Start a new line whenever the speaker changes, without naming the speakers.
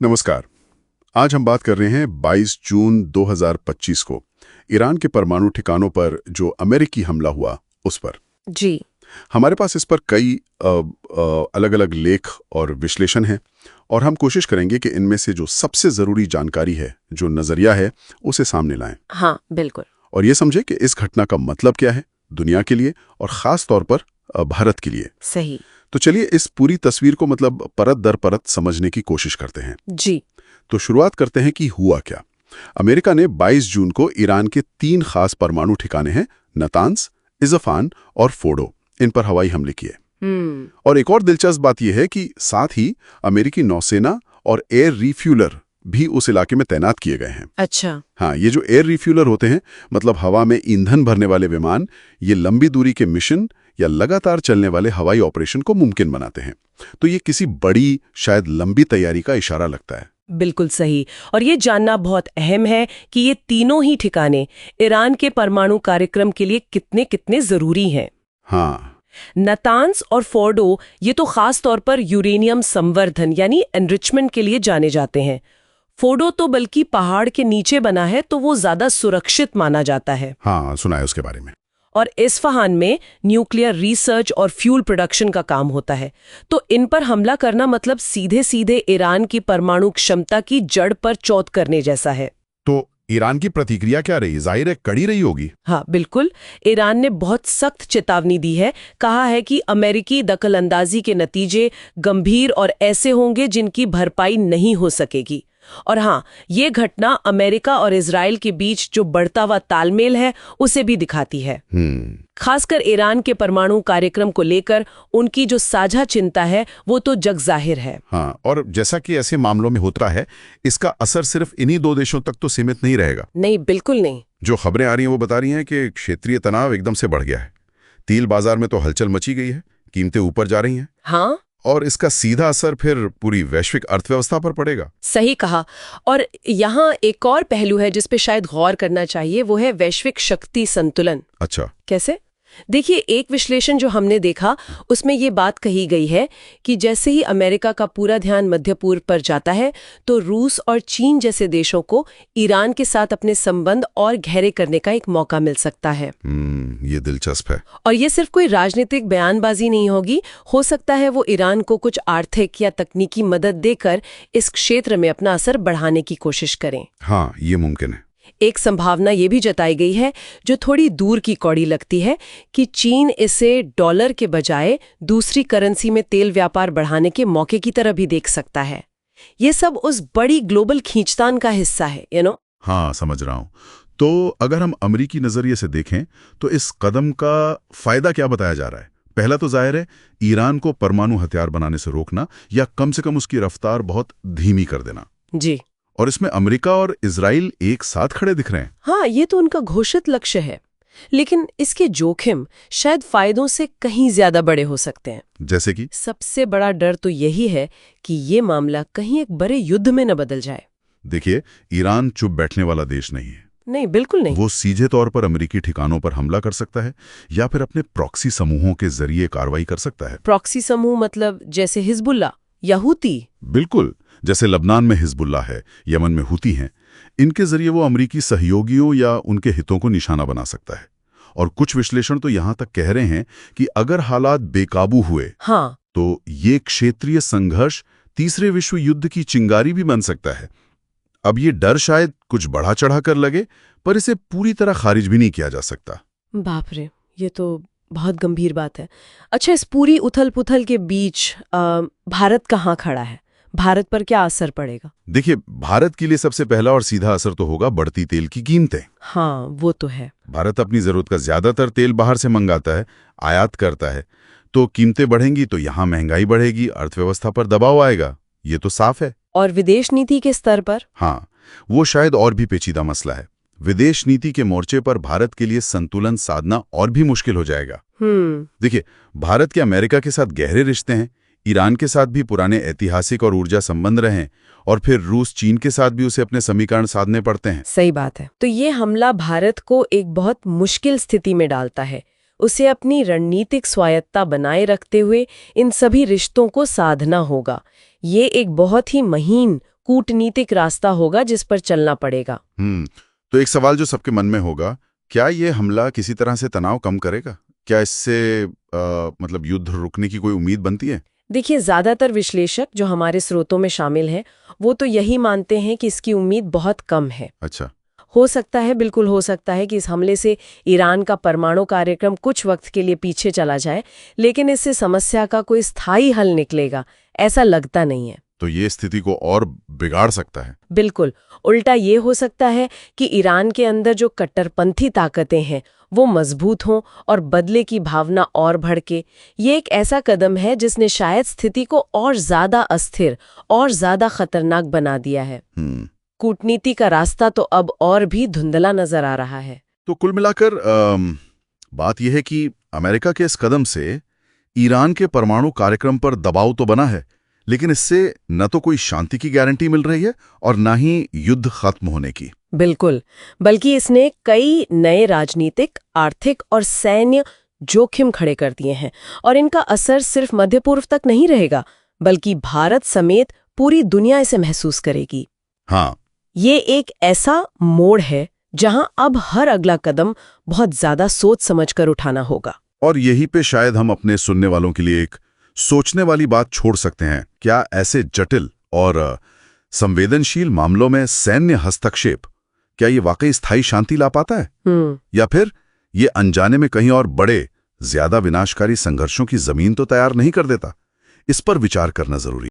नमस्कार। आज हम बात कर रहे हैं 22 जून 2025 को ईरान के परमाणु ठिकानों पर जो अमेरिकी हमला हुआ उस पर।
जी।
हमारे पास इस पर कई अलग-अलग लेख और विश्लेषण हैं और हम कोशिश करेंगे कि इनमें से जो सबसे ज़रूरी जानकारी है, जो नज़रिया है, उसे सामने लाएं।
हाँ, बिल्कुल।
और ये समझें कि इस घटना का मतलब क्या है दुनिया के लिए और ख़ास तौर पर भारत के लिए।
सही।
तो चलिए इस पूरी तस्वीर को परत दर परत समझने की कोशिश करते हैं।
जी।
तो शुरुआत करते हैं कि हुआ क्या। अमेरिका ने 22 जून को ईरान के 3 खास परमाणु ठिकाने हैं नतान्स, इज़फ़ान और फोर्डो, इन पर हवाई हमले किए। और एक और दिलचस्प बात यह है कि साथ ही अमेरिकी नौसेना और एयर रिफ्यूलर भी उस इलाके में तैनात किए गए हैं।
अच्छा।
हाँ, ये जो एयर रिफ्यूलर होते हैं मतलब हवा में ईंधन भरने वाले विमान, ये लंबी दूरी के मिशन या लगातार चलने वाले हवाई ऑपरेशन को मुमकिन बनाते हैं। तो ये किसी बड़ी, शायद लंबी तैयारी का इशारा लगता है।
बिल्कुल सही। और ये जानना बहुत अहम है कि ये तीनों ही ठिकाने ईरान के परमाणु कार्यक्रम के लिए कितने कितने जरूरी हैं।
हाँ,
नतान्स और फोर्डो ये तो खास तौर पर यूरेनियम संवर्धन यानी एनरिचमेंट के लिए जाने जाते हैं। फोर्डो तो बल्कि पहाड़ के नीचे बना है, तो वो ज्यादा सुरक्षित माना जाता है।
हाँ, सुना है उसके बारे में।
और इस्फहान में न्यूक्लियर रिसर्च और फ्यूल प्रोडक्शन का काम होता है। तो इन पर हमला करना मतलब सीधे सीधे ईरान की परमाणु क्षमता की जड़ पर चौथ करने जैसा है।
तो ईरान की प्रतिक्रिया क्या रही? जाहिर है कड़ी रही होगी।
हाँ, बिल्कुल। ईरान ने बहुत सख्त चेतावनी दी है। कहा है कि अमेरिकी दखलंदाजी के नतीजे गंभीर और ऐसे होंगे जिनकी भरपाई नहीं हो सकेगी। और हाँ, ये घटना अमेरिका और इजराइल के बीच जो बढ़ता हुआ तालमेल है उसे भी दिखाती है। खासकर ईरान के परमाणु कार्यक्रम को लेकर उनकी जो साझा चिंता है वो तो जग जाहिर है।
हाँ, और जैसा कि ऐसे मामलों में होता है, इसका असर सिर्फ इन्हीं 2 देशों तक तो सीमित नहीं रहेगा।
नहीं, बिल्कुल नहीं।
जो खबरें आ रही हैं वो बता रही हैं कि क्षेत्रीय तनाव एकदम से बढ़ गया है। तेल बाजार में तो हलचल मची गई है, कीमतें ऊपर जा रही हैं।
हाँ,
और इसका सीधा असर फिर पूरी वैश्विक अर्थव्यवस्था पर पड़ेगा।
सही कहा। और यहाँ एक और पहलू है जिस पे शायद गौर करना चाहिए, वो है वैश्विक शक्ति संतुलन।
अच्छा।
कैसे? देखिए, एक विश्लेषण जो हमने देखा उसमें ये बात कही गई है कि जैसे ही अमेरिका का पूरा ध्यान मध्य पूर्व पर जाता है तो रूस और चीन जैसे देशों को ईरान के साथ अपने संबंध और गहरे करने का एक मौका मिल सकता है।
ये दिलचस्प है।
और ये सिर्फ कोई राजनीतिक बयानबाजी नहीं होगी। हो सकता है वो ईरान को कुछ आर्थिक या तकनीकी मदद देकर इस क्षेत्र में अपना असर बढ़ाने की कोशिश करें।
हाँ, ये मुमकिन है।
एक संभावना ये भी जताई गई है जो थोड़ी दूर की कौड़ी लगती है कि चीन इसे डॉलर के बजाय दूसरी करेंसी में तेल व्यापार बढ़ाने के मौके की तरह भी देख सकता है। ये सब उस बड़ी ग्लोबल खींचतान का हिस्सा है।
हाँ, समझ रहा हूँ। तो अगर हम अमेरिकी नजरिए से देखें तो इस कदम का फायदा क्या बताया जा रहा है? पहला तो जाहिर है ईरान को परमाणु हथियार बनाने से रोकना या कम से कम उसकी रफ्तार बहुत धीमी कर देना।
जी।
और इसमें अमेरिका और इजराइल एक साथ खड़े दिख रहे हैं।
हाँ, ये तो उनका घोषित लक्ष्य है, लेकिन इसके जोखिम शायद फायदों से कहीं ज्यादा बड़े हो सकते हैं।
जैसे कि
सबसे बड़ा डर तो यही है कि ये मामला कहीं एक बड़े युद्ध में न बदल जाए।
देखिए, ईरान चुप बैठने वाला देश नहीं है।
नहीं, बिल्कुल नहीं।
वो सीधे तौर पर अमेरिकी ठिकानों पर हमला कर सकता है या फिर अपने प्रॉक्सी समूहों के जरिए कार्रवाई कर सकता है।
प्रॉक्सी समूह मतलब जैसे हिजबुल्ला या हूती?
बिल्कुल, जैसे लबनान में हिजबुल्ला है, यमन में हूती हैं। इनके जरिए वो अमेरिकी सहयोगियों या उनके हितों को निशाना बना सकता है। और कुछ विश्लेषण तो यहां तक कह रहे हैं कि अगर हालात बेकाबू हुए
हाँ,
तो ये क्षेत्रीय संघर्ष तीसरे विश्व युद्ध की चिंगारी भी बन सकता है। अब ये डर शायद कुछ बढ़ा चढ़ा कर लगे, पर इसे पूरी तरह खारिज भी नहीं किया जा सकता।
बाप रे, ये तो बहुत गंभीर बात है। अच्छा, इस पूरी उथल पुथल के बीच भारत कहाँ खड़ा है? भारत पर क्या असर पड़ेगा?
देखिए, भारत के लिए सबसे पहला और सीधा असर तो होगा बढ़ती तेल की कीमतें।
हाँ, वो तो है।
भारत अपनी जरूरत का ज्यादातर तेल बाहर से मंगाता है, आयात करता है। तो कीमतें बढ़ेंगी तो यहाँ महंगाई बढ़ेगी, अर्थव्यवस्था पर दबाव आएगा। ये तो साफ है।
और विदेश नीति के स्तर पर?
हाँ, वो शायद और भी पेचीदा मसला है। विदेश नीति के मोर्चे पर भारत के लिए संतुलन साधना और भी मुश्किल हो जाएगा। देखिए, भारत के अमेरिका के साथ गहरे रिश्ते हैं, ईरान के साथ भी पुराने ऐतिहासिक और ऊर्जा संबंध रहे हैं, और फिर रूस चीन के साथ भी उसे अपने समीकरण साधने पड़ते हैं।
सही बात है। तो ये हमला भारत को एक बहुत मुश्किल स्थिति में डालता है। उसे अपनी रणनीतिक स्वायत्ता बनाए रखते हुए इन सभी रिश्तों को साधना होगा। ये एक बहुत ही महीन कूटनीतिक रास्ता होगा जिस पर चलना पड़ेगा।
तो एक सवाल जो सबके मन में होगा, क्या ये हमला किसी तरह से तनाव कम करेगा? क्या इससे मतलब युद्ध रुकने की कोई उम्मीद बनती है?
देखिए, ज्यादातर विश्लेषक जो हमारे स्रोतों में शामिल हैं, वो तो यही मानते हैं कि इसकी उम्मीद बहुत कम है।
अच्छा।
हो सकता है, बिल्कुल हो सकता है कि इस हमले से ईरान का परमाणु कार्यक्रम कुछ वक्त के लिए पीछे चला जाए, लेकिन इससे समस्या का कोई स्थायी हल निकलेगा, ऐसा लगता नहीं है।
तो ये स्थिति को और बिगाड़ सकता है।
बिल्कुल, उल्टा ये हो सकता है कि ईरान के अंदर जो कट्टरपंथी ताकतें हैं वो मजबूत हों और बदले की भावना और भड़के। ये एक ऐसा कदम है जिसने शायद स्थिति को और ज्यादा अस्थिर और ज्यादा खतरनाक बना दिया है। कूटनीति का रास्ता तो अब और भी धुंधला नजर आ रहा है।
तो कुल मिलाकर बात यह है कि अमेरिका के इस कदम से ईरान के परमाणु कार्यक्रम पर दबाव तो बना है, लेकिन इससे न तो कोई शांति की गारंटी मिल रही है और न ही युद्ध खत्म होने की।
बिल्कुल, बल्कि इसने कई नए राजनीतिक, आर्थिक और सैन्य जोखिम खड़े कर दिए हैं, और इनका असर सिर्फ मध्य पूर्व तक नहीं रहेगा, बल्कि भारत समेत पूरी दुनिया इसे महसूस करेगी।
हाँ,
ये एक ऐसा मोड़ है जहां अब हर अगला कदम बहुत ज्यादा सोच समझकर उठाना होगा।
और यहीं पे शायद हम अपने सुनने वालों के लिए एक सोचने वाली बात छोड़ सकते हैं। क्या ऐसे जटिल और संवेदनशील मामलों में सैन्य हस्तक्षेप, क्या ये वाकई स्थायी शांति ला पाता है? या फिर ये अनजाने में कहीं और बड़े, ज्यादा विनाशकारी संघर्षों की जमीन तो तैयार नहीं कर देता? इस पर विचार करना जरूरी है।